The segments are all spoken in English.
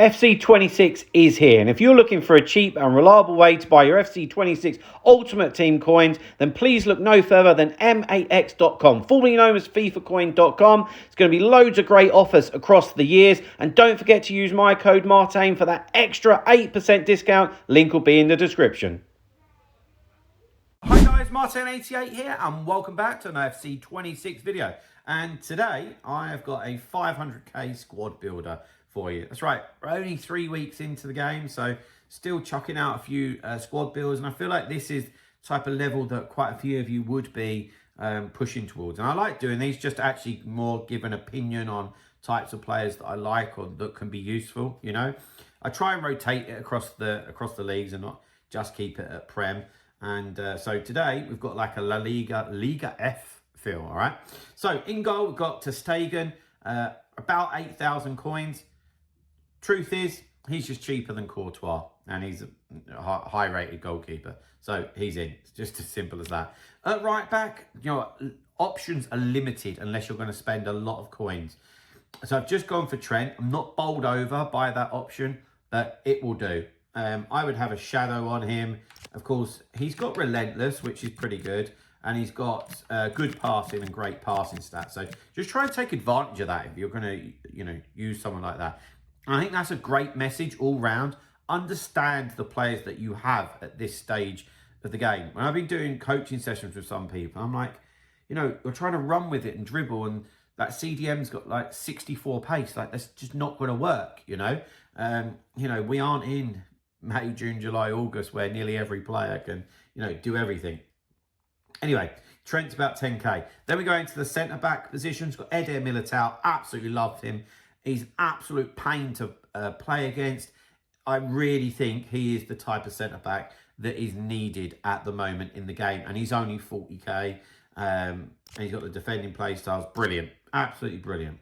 FC26 is here, and if you're looking for a cheap and reliable way to buy your FC26 Ultimate Team coins, then please look no further than max.com, formerly known as fifacoin.com. It's going to be loads of great offers across the years, and don't forget to use my code Martin for that extra 8% discount. Link will be in the description. Hi guys, Martin88 here, and welcome back to an FC26 video. And today I have got a 500k squad builder for you. That's right, we're only 3 weeks into the game, so still chucking out a few squad builds, and I feel like this is the type of level that quite a few of you would be pushing towards. And I like doing these just to actually more give an opinion on types of players that I like or that can be useful, you know. I try and rotate it across the leagues and not just keep it at Prem. And so today we've got like a Liga F feel, all right? So in goal, we've got ter Stegen, about 8,000 coins. Truth is, he's just cheaper than Courtois, and he's a high-rated goalkeeper. So he's in. It's just as simple as that. At right back, you know, options are limited unless you're going to spend a lot of coins. So I've just gone for Trent. I'm not bowled over by that option, but it will do. I would have a shadow on him. Of course, he's got relentless, which is pretty good. And he's got good passing and great passing stats. So just try and take advantage of that if you're going to, you know, use someone like that. And I think that's a great message all round. Understand the players that you have at this stage of the game. When I've been doing coaching sessions with some people, I'm like, you know, you're trying to run with it and dribble, and that CDM's got like 64 pace. Like, that's just not going to work, you know. You know, we aren't in May, June, July, August where nearly every player can, you know, do everything. Anyway, Trent's about 10k. Then we go into the centre-back positions. Got Eder Militao. Absolutely loved him. He's absolute pain to play against. I really think he is the type of centre-back that is needed at the moment in the game. And he's only 40k. And he's got the defending play styles. Brilliant. Absolutely brilliant.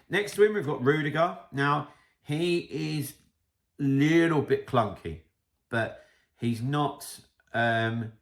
Next to him, we've got Rudiger. Now, he is a little bit clunky. But he's not unusable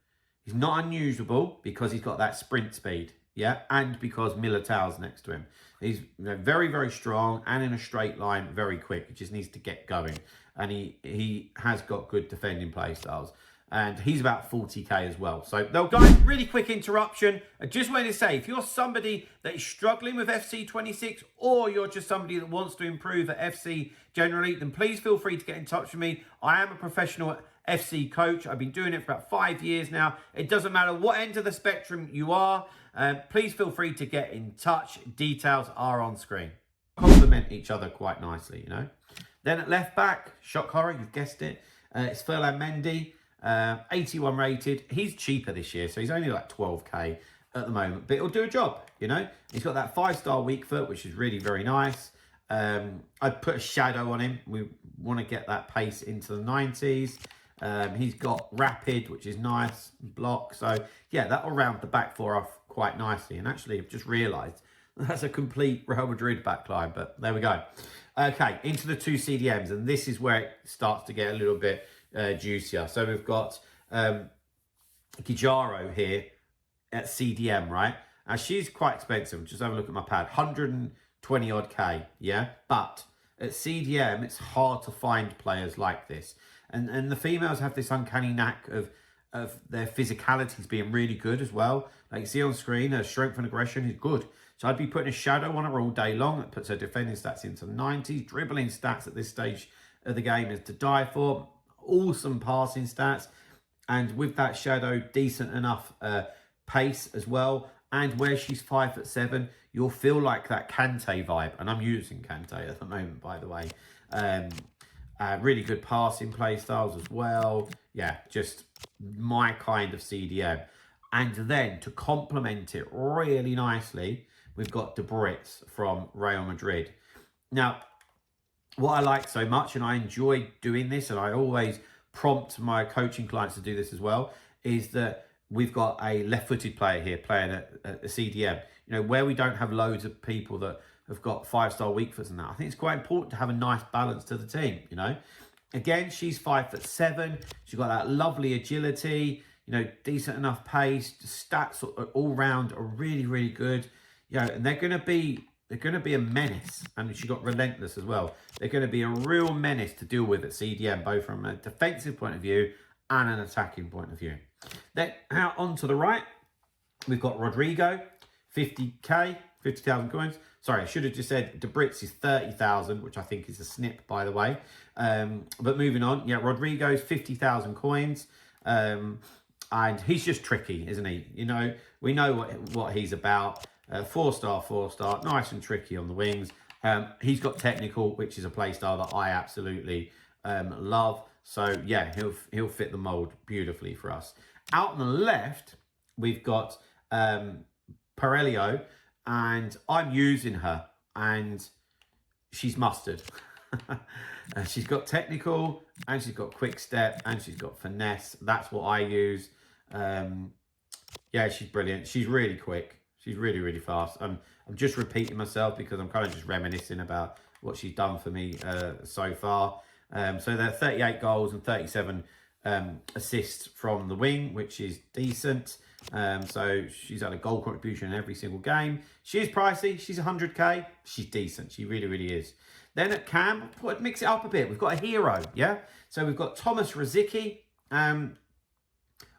because he's got that sprint speed. Yeah, and because Militao's next to him. He's, you know, very, very strong and in a straight line, very quick. He just needs to get going. And he has got good defending play styles. And he's about 40k as well. So, though, guys, really quick interruption. I just wanted to say, if you're somebody that is struggling with FC26, or you're just somebody that wants to improve at FC generally, then please feel free to get in touch with me. I am a professional FC coach. I've been doing it for about 5 years now. It doesn't matter what end of the spectrum you are. Please feel free to get in touch. Details are on screen. Complement each other quite nicely, you know. Then at left back, shock horror, you've guessed it. It's Ferland Mendy, 81 rated. He's cheaper this year, so he's only like 12k at the moment, but it'll do a job, you know. He's got that 5-star weak foot, which is really very nice. I'd put a shadow on him. We want to get that pace into the 90s. He's got rapid, which is nice, block. So yeah, that'll round the back four off quite nicely. And actually, I've just realised that's a complete Real Madrid backline, but there we go. Okay, into the two CDMs, and this is where it starts to get a little bit juicier. So we've got Gijaro here at CDM, right? Now she's quite expensive. Just have a look at my pad, 120 odd K, yeah? But at CDM, it's hard to find players like this. And the females have this uncanny knack of their physicalities being really good as well. Like you see on screen, her strength and aggression is good. So I'd be putting a shadow on her all day long. That puts her defending stats into the 90s. Dribbling stats at this stage of the game is to die for. Awesome passing stats. And with that shadow, decent enough pace as well. And where she's 5'7", you'll feel like that Kante vibe. And I'm using Kante at the moment, by the way. Really good passing play styles as well. Yeah, just my kind of CDM. And then to complement it really nicely, we've got De Bruyne from Real Madrid. Now, what I like so much, and I enjoy doing this, and I always prompt my coaching clients to do this as well, is that we've got a left-footed player here playing at a CDM. You know, where we don't have loads of people that have got 5-star weak foots and that. I think it's quite important to have a nice balance to the team, you know. Again, she's 5'7". She's got that lovely agility, you know, decent enough pace. The stats all round are really, really good. You know, and they're going to be they're going to be a menace. And she got relentless as well. They're going to be a real menace to deal with at CDM, both from a defensive point of view and an attacking point of view. Then out onto the right, we've got Rodrigo, 50k, 50,000 coins. Sorry, I should have just said Debrits is 30,000, which I think is a snip, by the way. But moving on, yeah, Rodrigo's 50,000 coins. And he's just tricky, isn't he? You know, we know what he's about. 4-star, nice and tricky on the wings. He's got technical, which is a playstyle that I absolutely love. So yeah, he'll fit the mold beautifully for us. Out on the left, we've got Parelio, and I'm using her, and she's mustard. She's got technical, and she's got quick step, and she's got finesse. That's what I use. Yeah, she's brilliant. She's really quick. She's really, really fast. I'm just repeating myself because I'm kind of just reminiscing about what she's done for me so far. So there are 38 goals and 37 assists from the wing, which is decent. So she's had a goal contribution in every single game. She is pricey. She's 100k. She's decent. She really, really is. Then at cam, mix it up a bit. We've got a hero, yeah? So we've got Thomas Rosicky. And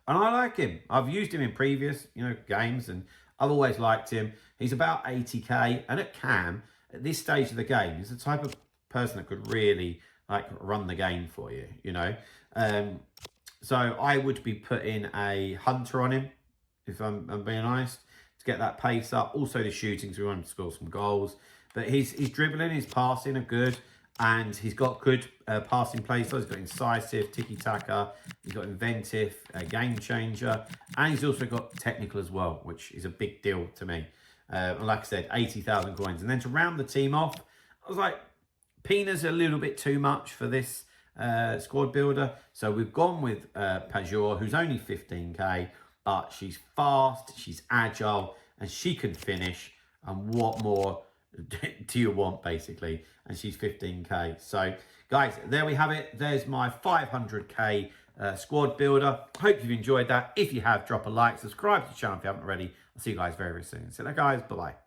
I like him. I've used him in previous, games, and I've always liked him. He's about 80k, and at cam, at this stage of the game, he's the type of person that could really run the game for you, So I would be putting a hunter on him, if I'm being honest, to get that pace up. Also the shooting, so we want him to score some goals. But his dribbling, his passing are good. And he's got good passing play. So he's got incisive, tiki-taka. He's got inventive, game changer. And he's also got technical as well, which is a big deal to me. Like I said, 80,000 coins. And then to round the team off, I was like, Pina's a little bit too much for this squad builder. So we've gone with Pajor, who's only 15k. But she's fast, she's agile, and she can finish. And what more do you want, basically? And she's 15k. So guys, there we have it. There's my 500k squad builder. Hope you've enjoyed that. If you have, drop a like, subscribe to the channel if you haven't already. I'll see you guys very, very soon. See you later, guys. Bye bye.